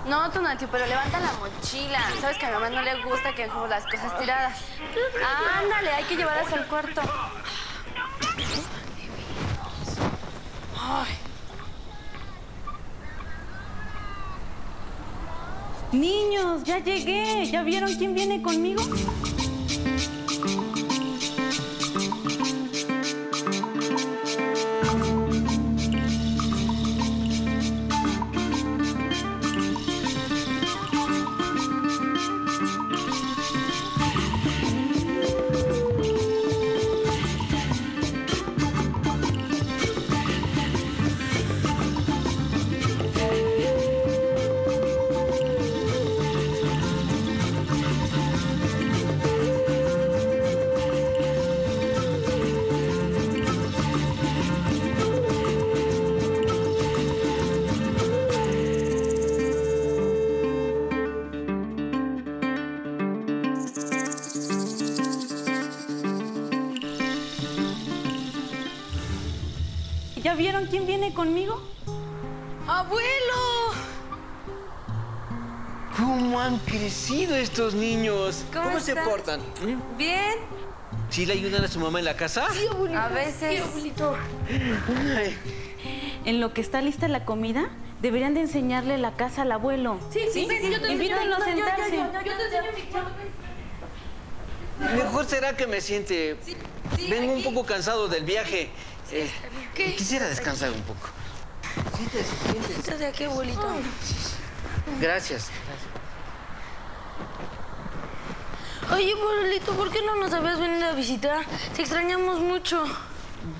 No, Tonati, pero levanta la mochila. Sabes que a mi mamá no le gusta que dejemos las cosas tiradas. Ándale, hay que llevarlas al cuarto. Ay. Niños, ya llegué. ¿Ya vieron quién viene conmigo? ¿Ya vieron quién viene conmigo? ¡Abuelo! ¿Cómo han crecido estos niños? ¿Cómo se estás? portan? ¿Bien? ¿Sí le ayudan a su mamá en la casa? Sí, abuelito. A veces. Sí, abuelito. Ay, En lo que está lista la comida, deberían de enseñarle la casa al abuelo. Sí, yo te enseño. Invítenlo a sentarse. Yo te enseño mi cuarto. mejor será que me siente. Vengo un poco cansado del viaje. ¿Qué? Quisiera descansar un poco. Siéntese, siéntese. Siéntate aquí, abuelito. Gracias. Oye, abuelito, ¿por qué no nos habías venido a visitar? Te extrañamos mucho.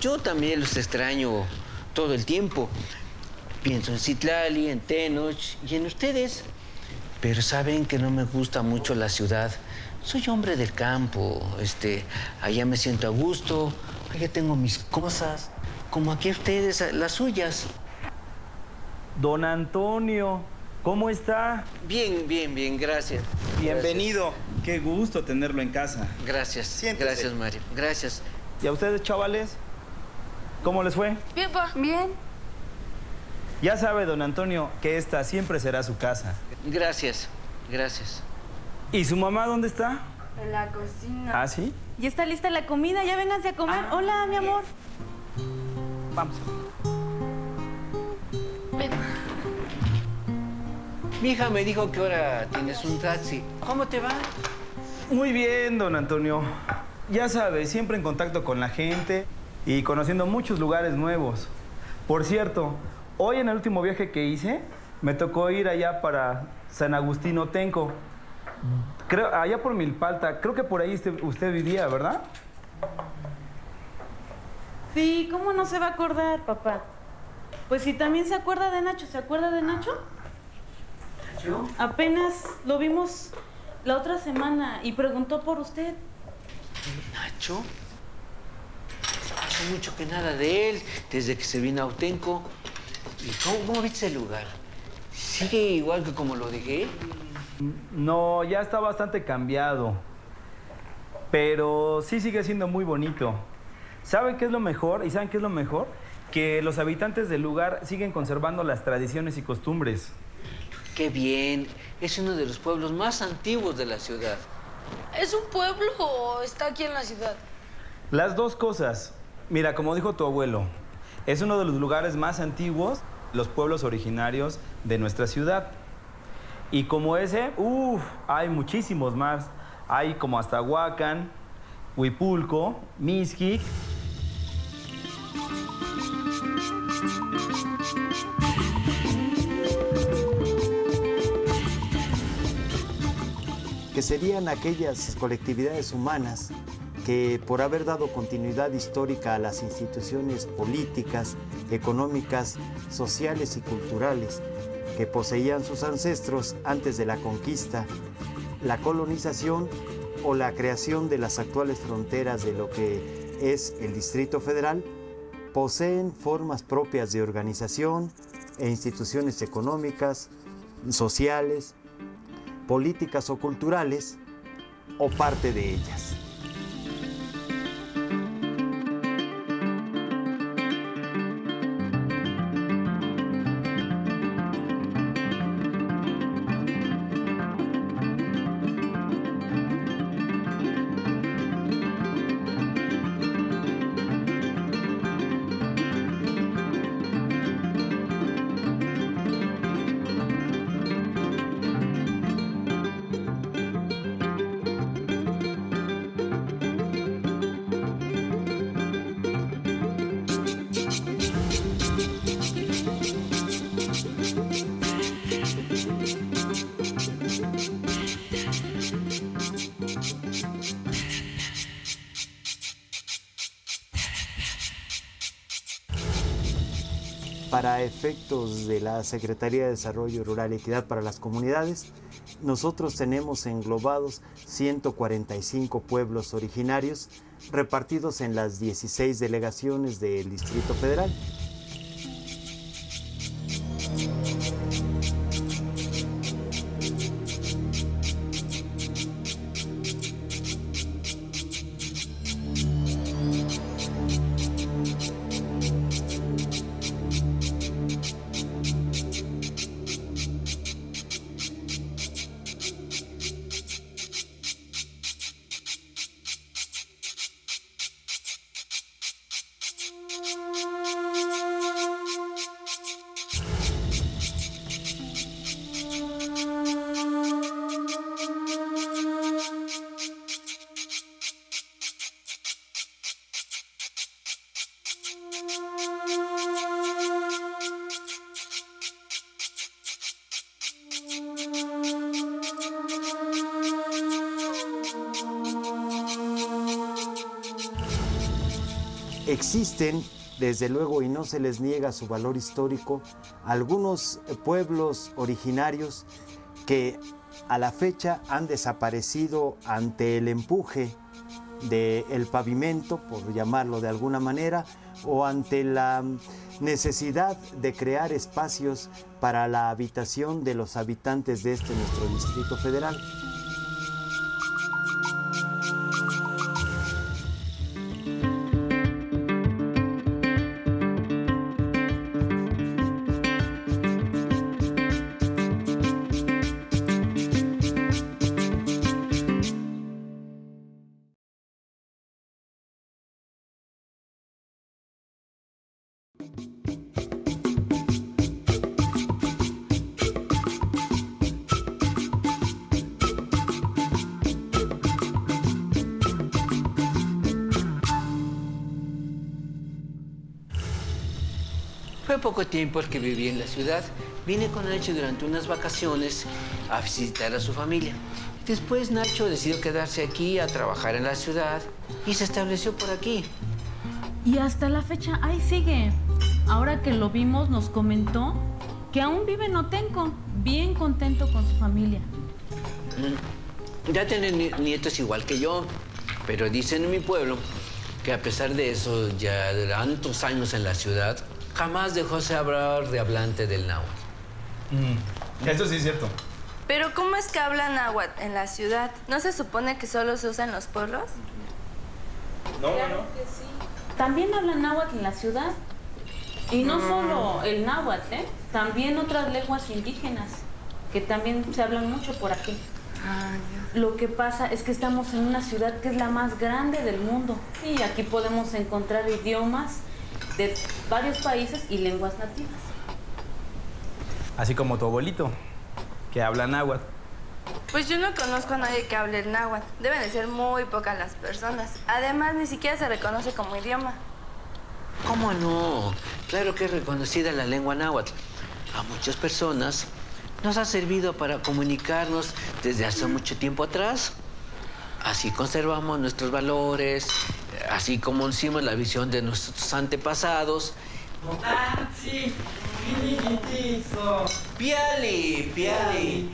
Yo también los extraño todo el tiempo. Pienso en Citlali, en Tenoch y en ustedes. Pero saben que no me gusta mucho la ciudad. Soy hombre del campo. Allá me siento a gusto. Allá tengo mis cosas. Como aquí ustedes, las suyas. Don Antonio, ¿cómo está? Bien, bien, bien, gracias. Bienvenido. Qué gusto tenerlo en casa. Gracias. Siéntese. Gracias, Mario. Gracias. ¿Y a ustedes, chavales? ¿Cómo les fue? Bien, pa. Bien. Ya sabe, don Antonio, que esta siempre será su casa. Gracias. Gracias. ¿Y su mamá dónde está? En la cocina. ¿Ah, sí? Ya está lista la comida, ya vénganse a comer. Hola, mi amor. Vamos. Mi hija me dijo que ahora tienes un taxi. ¿Cómo te va? Muy bien, don Antonio. Ya sabe, siempre en contacto con la gente y conociendo muchos lugares nuevos. Por cierto, hoy en el último viaje que hice, me tocó ir allá para San Agustín Otenco. Creo, allá por Milpalta. Creo que por ahí usted vivía, ¿verdad? Sí, ¿cómo no se va a acordar, papá? Pues si también se acuerda de Nacho, ¿se acuerda de Nacho? ¿Yo? Apenas lo vimos la otra semana y preguntó por usted. ¿Nacho? Hace mucho que nada de él, desde que se vino a Autenco. ¿Y cómo viste el lugar? ¿Sigue igual que como lo dejé? No, ya está bastante cambiado. Pero sí sigue siendo muy bonito. ¿Saben qué es lo mejor? ¿Y saben qué es lo mejor? Que los habitantes del lugar siguen conservando las tradiciones y costumbres. ¡Qué bien! Es uno de los pueblos más antiguos de la ciudad. ¿Es un pueblo o está aquí en la ciudad? Las dos cosas. Mira, como dijo tu abuelo, es uno de los lugares más antiguos, los pueblos originarios de nuestra ciudad. Y como ese, hay muchísimos más. Hay como hasta Huacan, Huipulco, Mixquic. Que serían aquellas colectividades humanas que, por haber dado continuidad histórica a las instituciones políticas, económicas, sociales y culturales que poseían sus ancestros antes de la conquista, la colonización o la creación de las actuales fronteras de lo que es el Distrito Federal, poseen formas propias de organización e instituciones económicas, sociales, políticas o culturales, o parte de ellas. Para efectos de la Secretaría de Desarrollo Rural y Equidad para las Comunidades, nosotros tenemos englobados 145 pueblos originarios repartidos en las 16 delegaciones del Distrito Federal. Existen, desde luego, y no se les niega su valor histórico, algunos pueblos originarios que a la fecha han desaparecido ante el empuje del pavimento, por llamarlo de alguna manera, o ante la necesidad de crear espacios para la habitación de los habitantes de nuestro Distrito Federal. Fue poco tiempo el que viví en la ciudad. Vine con Nacho durante unas vacaciones a visitar a su familia. Después Nacho decidió quedarse aquí a trabajar en la ciudad y se estableció por aquí. Y hasta la fecha ahí sigue. Ahora que lo vimos nos comentó que aún vive en Otenco, bien contento con su familia. Ya tiene nietos igual que yo, pero dicen en mi pueblo que a pesar de eso, ya de tantos años en la ciudad, jamás dejó de hablar de hablante del náhuatl. Eso sí es cierto. Pero ¿cómo es que hablan náhuatl en la ciudad? ¿No se supone que solo se usa en los pueblos? No. También hablan náhuatl en la ciudad. Y no solo el náhuatl, también otras lenguas indígenas, que también se hablan mucho por aquí. Lo que pasa es que estamos en una ciudad que es la más grande del mundo. Y aquí podemos encontrar idiomas de varios países y lenguas nativas. Así como tu abuelito, que habla náhuatl. Pues yo no conozco a nadie que hable el náhuatl. Deben de ser muy pocas las personas. Además, ni siquiera se reconoce como idioma. ¿Cómo no? Claro que es reconocida la lengua náhuatl. A muchas personas nos ha servido para comunicarnos desde hace mucho tiempo atrás. Así conservamos nuestros valores, así como hicimos la visión de nuestros antepasados. Sí, finitizo. Piali. Piali.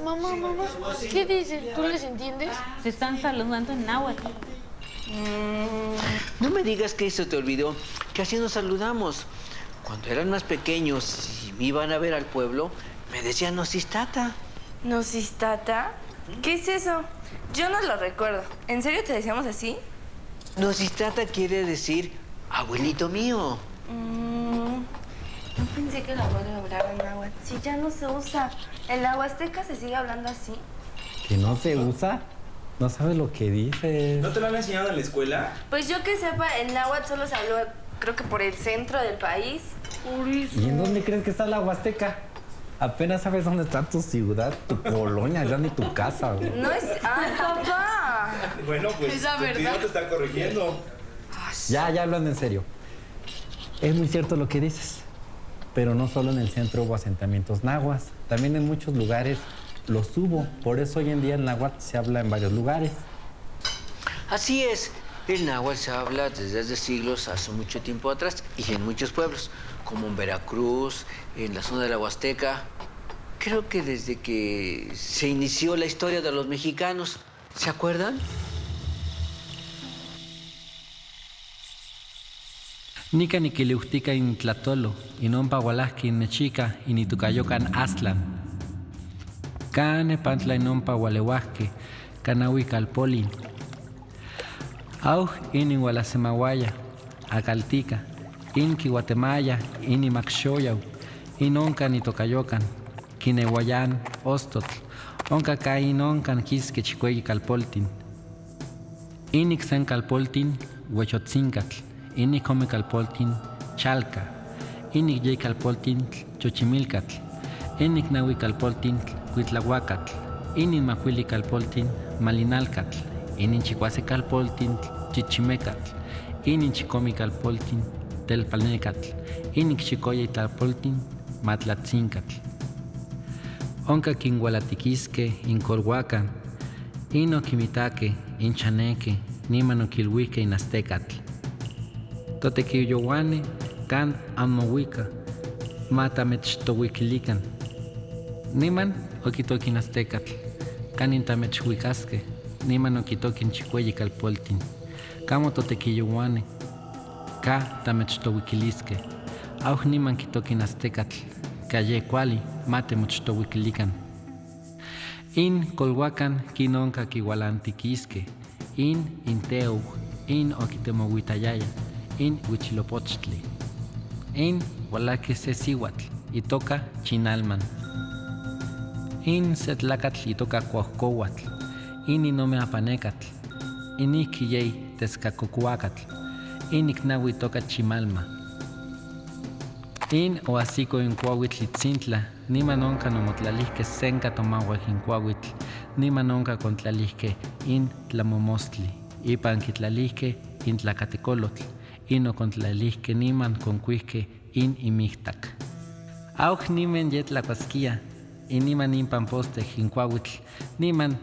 Mamá, ¿qué dicen? ¿Tú les entiendes? Se están saludando en náhuatl. No me digas que eso te olvidó, que así nos saludamos. Cuando eran más pequeños y me iban a ver al pueblo, me decían Nosistata. ¿Nosistata? ¿Qué es eso? Yo no lo recuerdo. ¿En serio te decíamos así? Nosistata quiere decir abuelito mío. No pensé que el abuelo hablara en náhuatl. Si ya no se usa. ¿En la Huasteca se sigue hablando así? ¿Que no se usa? No sabes lo que dices. ¿No te lo han enseñado en la escuela? Pues yo que sepa, el náhuatl solo se habló, creo que por el centro del país. ¿Y en dónde crees que está la Huasteca? Apenas sabes dónde está tu ciudad, tu colonia, ya ni tu casa, güey. No es... ¡Ay, papá! Bueno, pues Es la tu verdad. tío te está corrigiendo. Ay, más. Ya hablando en serio. Es muy cierto lo que dices. Pero no solo en el centro hubo asentamientos náhuatl, también en muchos lugares los hubo. Por eso hoy en día el náhuatl se habla en varios lugares. Así es. El náhuatl se habla desde hace siglos, hace mucho tiempo atrás, y en muchos pueblos, como en Veracruz, en la zona de la Huasteca. Creo que desde que se inició la historia de los mexicanos, ¿se acuerdan? Nika nikiliuhtika in Tlatolo, inompa Hualasqui in Mexica, in Itucayocan Aztlan. Cane pantla inompa Hualehuasque, Canahui Calpolin. Auj in Hualasemawaya, Acaltica, Inki Guatemala, in Maxoyau, in Oncan Itocayocan, Quinehuayán, Ostotl, Onca Cain Oncan Quisque Chicuegui Calpoltin. Inik San Calpoltin, Huechotzincatl. Inik come calpoltin Chalca, inik yey calpoltin Xochimilcatl, inik nahui calpoltin Cuitlahuacatl, inik macuili calpoltin Malinalcatl, inik chicuase calpoltin Chichimecatl, inik chicomi calpoltin Telpalnecatl, inik chicoyey calpoltin Matlatzincatl. Onca quinhualatiquisque incolhuacan, ino quimitaque, inchaneque, nímano quilhuique in Aztecatl. Totequillohuane, can amohuica, mata mechtohuiquilican. Niman oquitoquin Aztecatl, can intamechhuicasque, niman oquitoquin chicueyi calpoltin. Camo totequillohuane, ca tamechtohuiquilisque. Auj niman quitoquin Aztecatl, calle cuali, mate mochtohuiquilican. In colhuacan quinonca quihualantiquisque, in inteuj, in oquitemohuitayaya. In Huitzilopochtli, in Hualaque Sesihuatl, itoca Chinalman, in Setlacatl, itoca Cuauhcohuatl, in Inome Apanecatl, in Iquiyey Tezcacocuacatl, in Icnahui itoca Chimalma, in Oasico in Cuauhitlitzintla, niman onca nomotlalihque senca tomahuac in Cuauhitl, niman onca contlalihque in Tlamomostli, ipan quitlalihque in Tlacatecolotl, ino contlalihque niman concuihque in imictac. Auj nimen yetlacuasquia, in niman impamposte in Cuauhitl, niman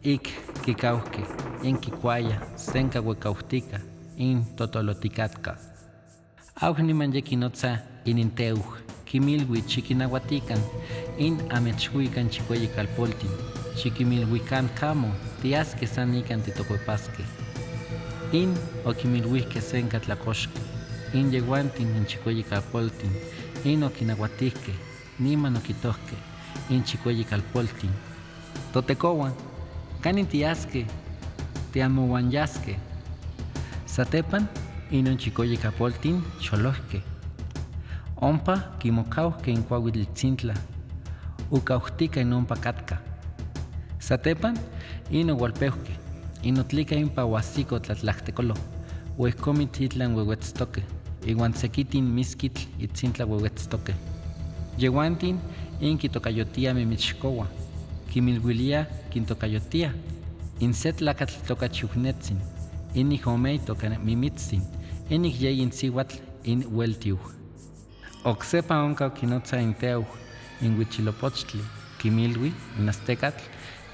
ik quicauhque, in quicuaya, senca huecauhtica, in totoloticatca. Auj niman yequinotza in inteuj, quimilhui chiquinahuatican, in amechhuican chicueyi calpoltin, chiquimilhuican camo, tiasque san ican titocuepasque. In oquimilhuisque senca tlacoxque, in yeguantin in chicueyi calpoltin, in oquinahuatisque, niman oquitosque, in chicueyi calpoltin. Totecohuan, canin tiasque, tiamohuanyasque. Satepan, in un chicueyi calpoltin cholosque. Ompa quimocauhque in Cuauhitlitzintla, ucauhtica in ompa catca. Satepan, in ohualpeuhque. Inotlica impa Huasico Tlatlactecolo, huehcomitl itlan huehuetztoque, iuan sequitin misquitl itzintla huehuetztoque. Yehuantin in quitocayotia mimichcoua, quimilhuilia quintocayotia, in se tlacatl toca chiuhnetzin, in ihomei toca mimitzin, in yey in sihuatl in hueltiuj. Oxepa onca oquinotza in teuj, in Huitzilopochtli, quimilhui, in Aztecatl,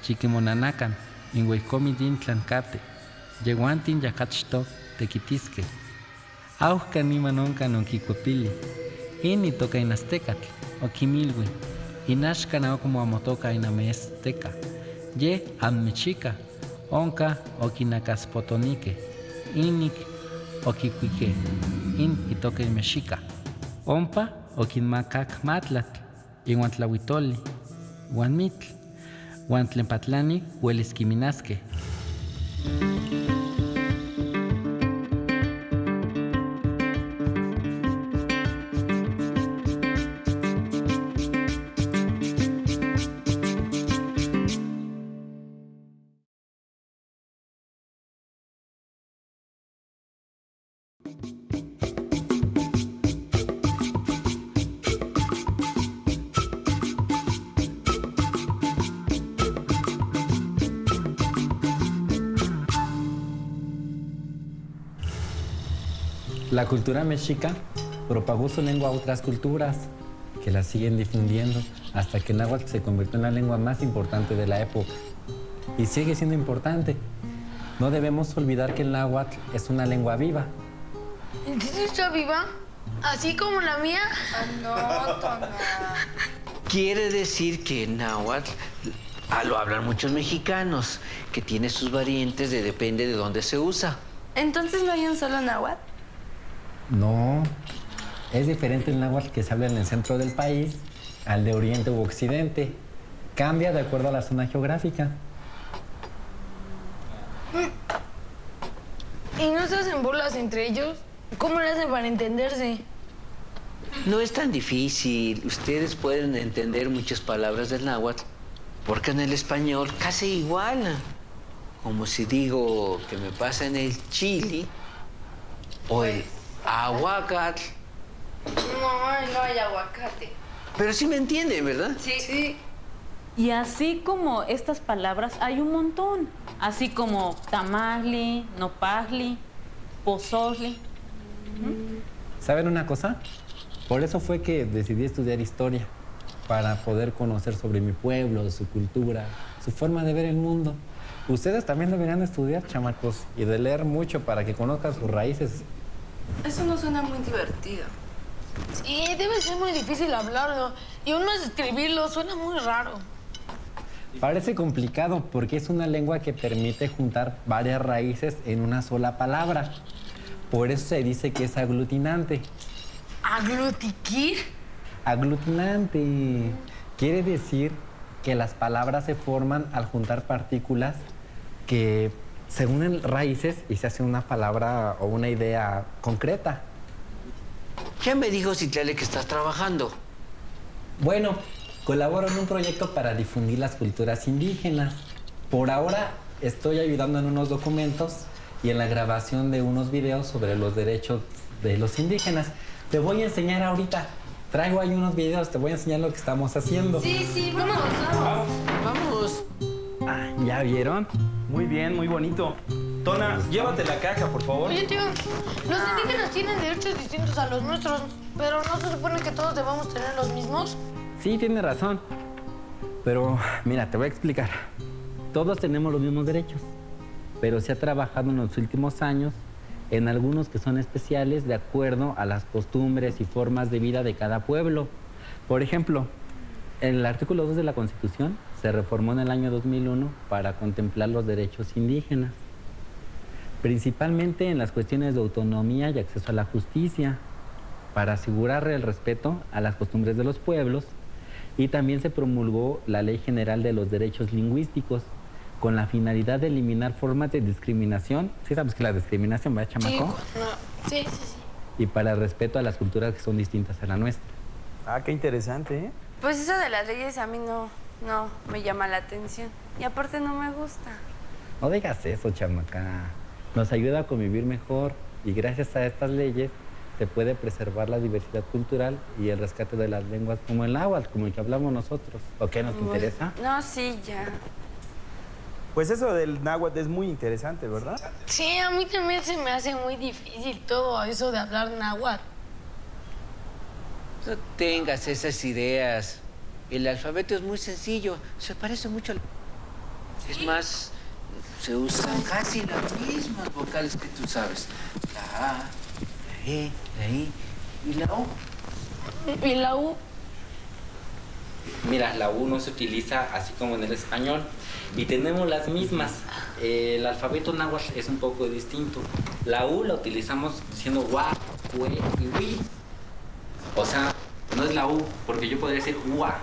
chiquimonanacan, in huehcomitl intlan cate, yehuantin yacachto tequitisque. Auhca niman oncan onquicuepili, in itoca in Aztecatl, oquimilhui, in axcan ocomo amotoca in Amezteca, ye ammechica, onca oquinacaspotonique, inik oquicuique, in itoca in Mexica. Ompa oquinmacac matlatl, iuan tlahuitoli, uan mitl, uan tlenpatlani huelis quiminasque. La cultura mexica propagó su lengua a otras culturas que la siguen difundiendo hasta que el náhuatl se convirtió en la lengua más importante de la época. Y sigue siendo importante. No debemos olvidar que el náhuatl es una lengua viva. ¿Entonces está viva? ¿Así como la mía? No, Tona. Quiere decir que el náhuatl lo hablan muchos mexicanos, que tiene sus variantes depende de dónde se usa. Entonces no hay un solo náhuatl. No, es diferente el náhuatl que se habla en el centro del país al de oriente u occidente. Cambia de acuerdo a la zona geográfica. ¿Y no se hacen burlas entre ellos? ¿Cómo le hacen para entenderse? No es tan difícil. Ustedes pueden entender muchas palabras del náhuatl, porque en el español casi igual. Como si digo que me pasa en el chili o el aguacate. No hay aguacate. Pero sí me entienden, ¿verdad? Sí. Y así como estas palabras, hay un montón. Así como tamali, nopali, pozole. ¿Saben una cosa? Por eso fue que decidí estudiar historia, para poder conocer sobre mi pueblo, su cultura, su forma de ver el mundo. Ustedes también deberían estudiar, chamacos, y de leer mucho para que conozcan sus raíces. Eso no suena muy divertido. Sí, debe ser muy difícil hablarlo. Y aún más escribirlo, suena muy raro. Parece complicado porque es una lengua que permite juntar varias raíces en una sola palabra. Por eso se dice que es aglutinante. ¿Aglutiquir? Aglutinante. Quiere decir que las palabras se forman al juntar partículas que se unen raíces y se hace una palabra o una idea concreta. Ya me dijo Citlali que estás trabajando. Bueno, colaboro en un proyecto para difundir las culturas indígenas. Por ahora estoy ayudando en unos documentos y en la grabación de unos videos sobre los derechos de los indígenas. Te voy a enseñar ahorita. Traigo ahí unos videos, te voy a enseñar lo que estamos haciendo. Sí, vamos. Ah, ¿ya vieron? Muy bien, muy bonito. Tona, llévate la caja, por favor. Oye, tío, los indígenas tienen derechos distintos a los nuestros, pero ¿no se supone que todos debamos tener los mismos? Sí, tienes razón. Pero mira, te voy a explicar. Todos tenemos los mismos derechos, pero se ha trabajado en los últimos años en algunos que son especiales de acuerdo a las costumbres y formas de vida de cada pueblo. Por ejemplo, el artículo 2 de la Constitución se reformó en el año 2001 para contemplar los derechos indígenas, principalmente en las cuestiones de autonomía y acceso a la justicia, para asegurar el respeto a las costumbres de los pueblos, y también se promulgó la Ley General de los Derechos Lingüísticos, con la finalidad de eliminar formas de discriminación. Sí sabes que la discriminación, ¿verdad, chamaco? Sí. Y para el respeto a las culturas que son distintas a la nuestra. Ah, qué interesante, ¿eh? Pues eso de las leyes a mí no me llama la atención. Y aparte no me gusta. No digas eso, chamaca. Nos ayuda a convivir mejor y gracias a estas leyes se puede preservar la diversidad cultural y el rescate de las lenguas como el náhuatl, como el que hablamos nosotros. ¿O qué nos interesa? No, sí, ya. Pues eso del náhuatl es muy interesante, ¿verdad? Sí, a mí también se me hace muy difícil todo eso de hablar náhuatl. No tengas esas ideas. El alfabeto es muy sencillo. Se parece mucho al... Es más, se usan casi las mismas vocales que tú sabes. La A, la E, la I y la U. ¿Y la U? Mira, la U no se utiliza así como en el español y tenemos las mismas. El alfabeto náhuatl es un poco distinto. La U la utilizamos diciendo gua, hue y wi. O sea, no es la U, porque yo podría decir ua,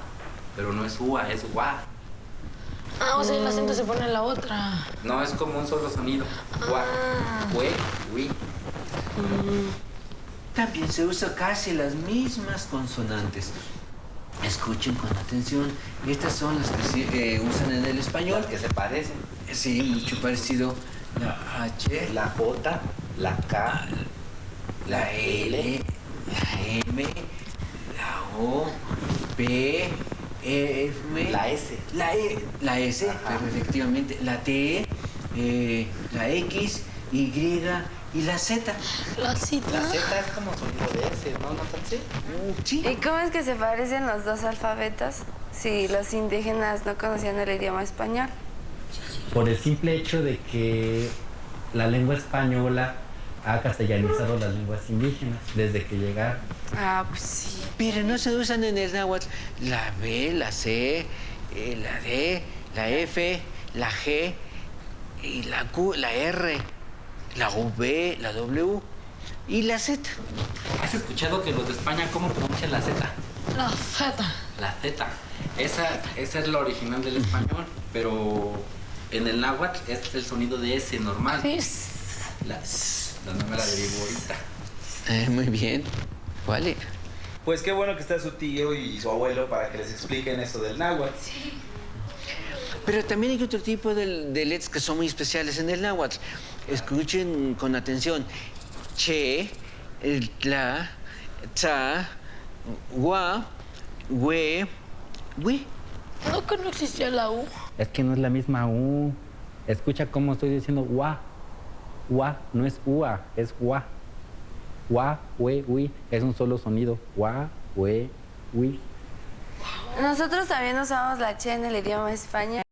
pero no es ua, es gua. Ah, o sea, el acento se pone en la otra. No, es como un solo sonido. Gua, hue, wi. También se usa casi las mismas consonantes. Escuchen con atención. Estas son las que se usan en el español. Las que se parecen. Sí, mucho parecido. La H, La J, la K, la L, la M, la O, P, F, la S. La S, pero efectivamente, la T, la X, Y y la Z. La cita. La Z es como sonido de S, ¿no? ¿No tan sí? Sí. ¿Y cómo es que se parecen los dos alfabetos si los indígenas no conocían el idioma español? Por el simple hecho de que la lengua española ha castellanizado las lenguas indígenas desde que llegaron. Ah, pues sí. Pero no se usan en el náhuatl la B, la C, la D, la F, la G, y la Q, la R, la V, la W y la Z. ¿Has escuchado que los de España cómo pronuncian la Z? La Z. La Z. Esa es la original del español, pero en el náhuatl es el sonido de S normal. La no me la derivo ahorita. Muy bien. Vale. Pues qué bueno que está su tío y su abuelo para que les expliquen esto del náhuatl. Pero también hay otro tipo de letras que son muy especiales en el náhuatl. Escuchen con atención. Che, tla, tza, gua, hue, wi. ¿No que no existía la U? Es que no es la misma U. Escucha cómo estoy diciendo gua. Gua, no es ua, es gua. Gua, hue, wi. Es un solo sonido. Gua, hue, wi. Nosotros también usamos la che en el idioma español.